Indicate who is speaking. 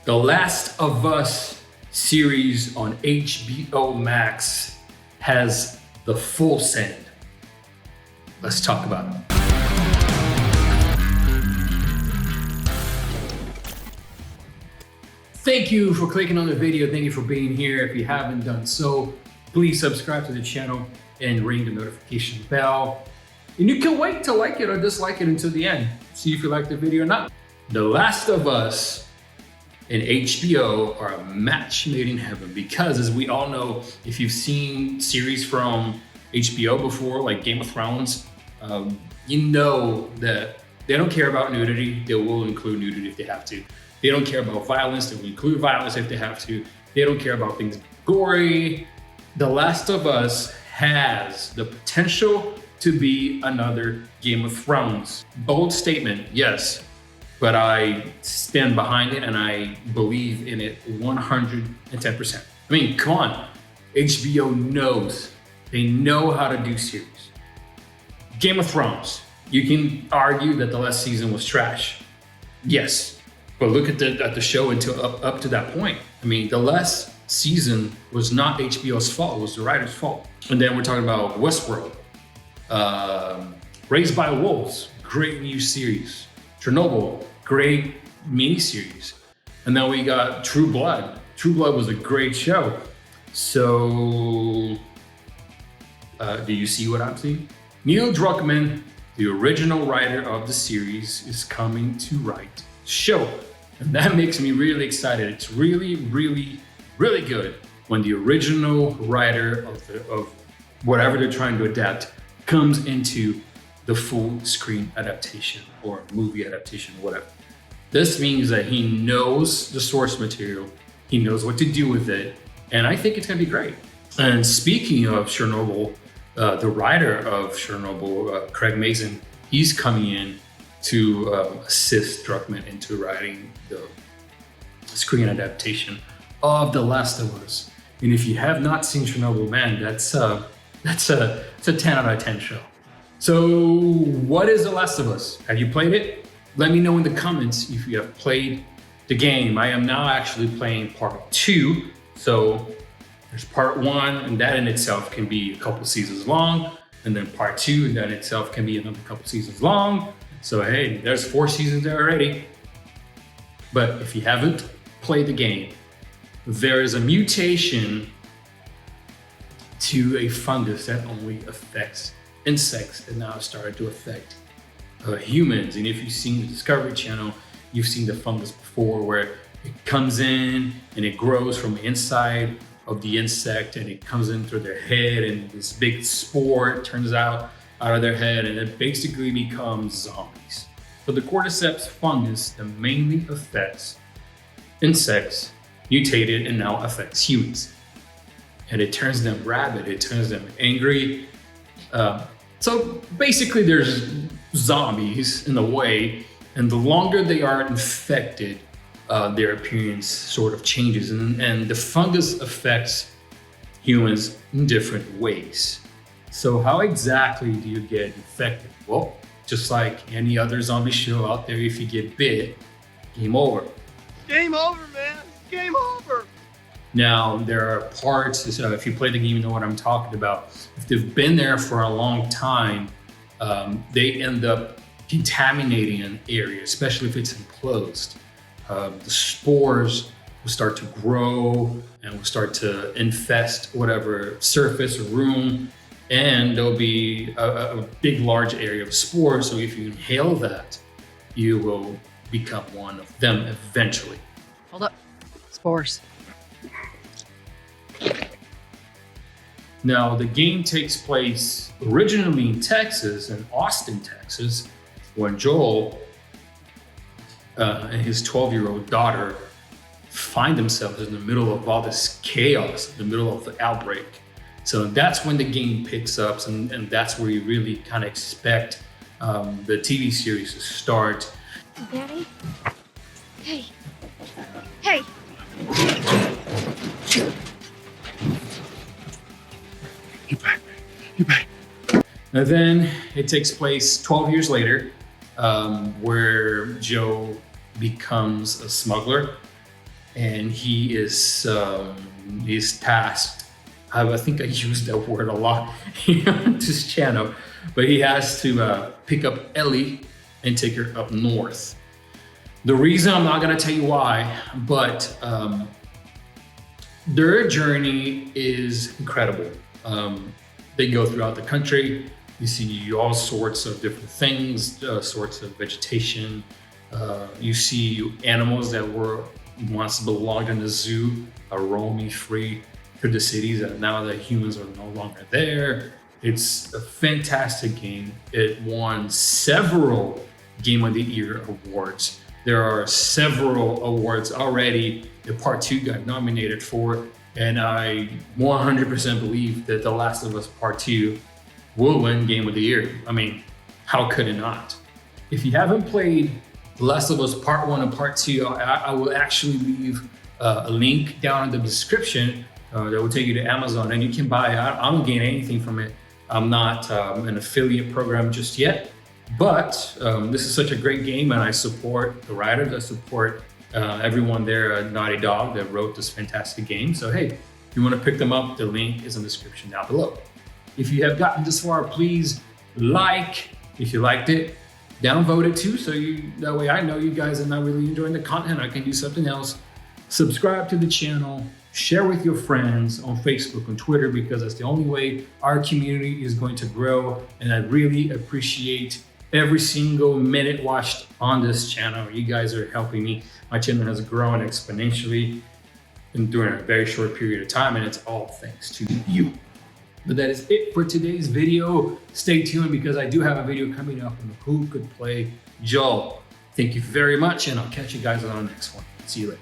Speaker 1: The Last of Us series on HBO Max has the full send. Let's talk about it. Thank you for clicking on the video. Thank you for being here. If you haven't done so, please subscribe to the channel and ring the notification bell. And you can wait to like it or dislike it until the end. See if you like the video or not. The Last of Us and HBO are a match made in heaven because, as we all know, if you've seen series from HBO before, like Game of Thrones, you know that they don't care about nudity. They will include nudity if they have to. They don't care about violence. They will include violence if they have to. They don't care about things gory. The Last of Us has the potential to be another Game of Thrones. Bold statement, yes, but I stand behind it and I believe in it 110%. I mean, come on. HBO knows. They know how to do series. Game of Thrones. You can argue that the last season was trash. Yes, but look at the show until up to that point. I mean, the last season was not HBO's fault. It was the writer's fault. And then we're talking about Westworld. Raised by Wolves. Great new series. Chernobyl, great miniseries. And then we got True Blood. True Blood was a great show. So, do you see what I'm seeing? Neil Druckmann, the original writer of the series, is coming to write the show. And that makes me really excited. It's really, really, really good when the original writer of whatever they're trying to adapt comes into the full screen adaptation or movie adaptation, whatever. This means that he knows the source material, he knows what to do with it, and I think it's gonna be great. And speaking of Chernobyl, the writer of Chernobyl, Craig Mazin, he's coming in to assist Druckmann into writing the screen adaptation of The Last of Us. And if you have not seen Chernobyl, man, that's a 10 out of 10 show. So what is The Last of Us? Have you played it? Let me know in the comments if you have played the game. I am now actually playing part 2. So there's part 1, and that in itself can be a couple seasons long. And then part 2, and that in itself can be another couple seasons long. So hey, there's 4 seasons there already. But if you haven't played the game, there is a mutation to a fungus that only affects insects that now started to affect humans. And if you've seen the Discovery Channel, you've seen the fungus before, where it comes in and it grows from the inside of the insect and it comes in through their head, and this big spore turns out of their head, and it basically becomes zombies. So the cordyceps fungus that mainly affects insects mutated and now affects humans. And it turns them rabid, it turns them angry. So basically there's zombies in a way, and the longer they are infected, their appearance sort of changes. And the fungus affects humans in different ways. So how exactly do you get infected? Well, just like any other zombie show out there, if you get bit, game over.
Speaker 2: Game over, man. Game over.
Speaker 1: Now, there are parts, so if you play the game, you know what I'm talking about. If they've been there for a long time, they end up contaminating an area, especially if it's enclosed. The spores will start to grow and will start to infest whatever surface or room, and there'll be a big, large area of spores. So if you inhale that, you will become one of them eventually.
Speaker 3: Hold up. Spores.
Speaker 1: Now, the game takes place originally in Texas, in Austin, Texas, when Joel and his 12-year-old daughter find themselves in the middle of all this chaos, in the middle of the outbreak. So that's when the game picks up, and that's where you really kind of expect the TV series to start.
Speaker 4: Daddy? Hey. Hey.
Speaker 2: Get back, man. Get back.
Speaker 1: And then it takes place 12 years later, where Joe becomes a smuggler and he's tasked. I think I use that word a lot on this channel, but he has to pick up Ellie and take her up north. The reason I'm not gonna tell you why, but their journey is incredible. They go throughout the country. You see all sorts of different things, sorts of vegetation. You see animals that were once belonged in the zoo are roaming free through the cities, and now that humans are no longer there. It's a fantastic game. It won several Game of the Year awards. There are several awards already that Part 2 got nominated for, and I 100% believe that The Last of Us Part 2 will win Game of the Year. I mean, how could it not? If you haven't played The Last of Us Part 1 and Part 2, I will actually leave a link down in the description that will take you to Amazon, and you can buy it. I don't gain anything from it. I'm not an affiliate program just yet, but this is such a great game, and I support the writers. I support everyone there at Naughty Dog that wrote this fantastic game. So hey, if you want to pick them up, the link is in the description down below. If you have gotten this far, please like if you liked it. Downvote it too, so that way I know you guys are not really enjoying the content. I can do something else. Subscribe to the channel. Share with your friends on Facebook and Twitter, because that's the only way our community is going to grow. And I really appreciate every single minute watched on this channel. You guys are helping me. My channel has grown exponentially during a very short period of time, and it's all thanks to you. But that is it for today's video. Stay tuned, because I do have a video coming up on who could play Joel. Thank you very much, and I'll catch you guys on the next one. See you later.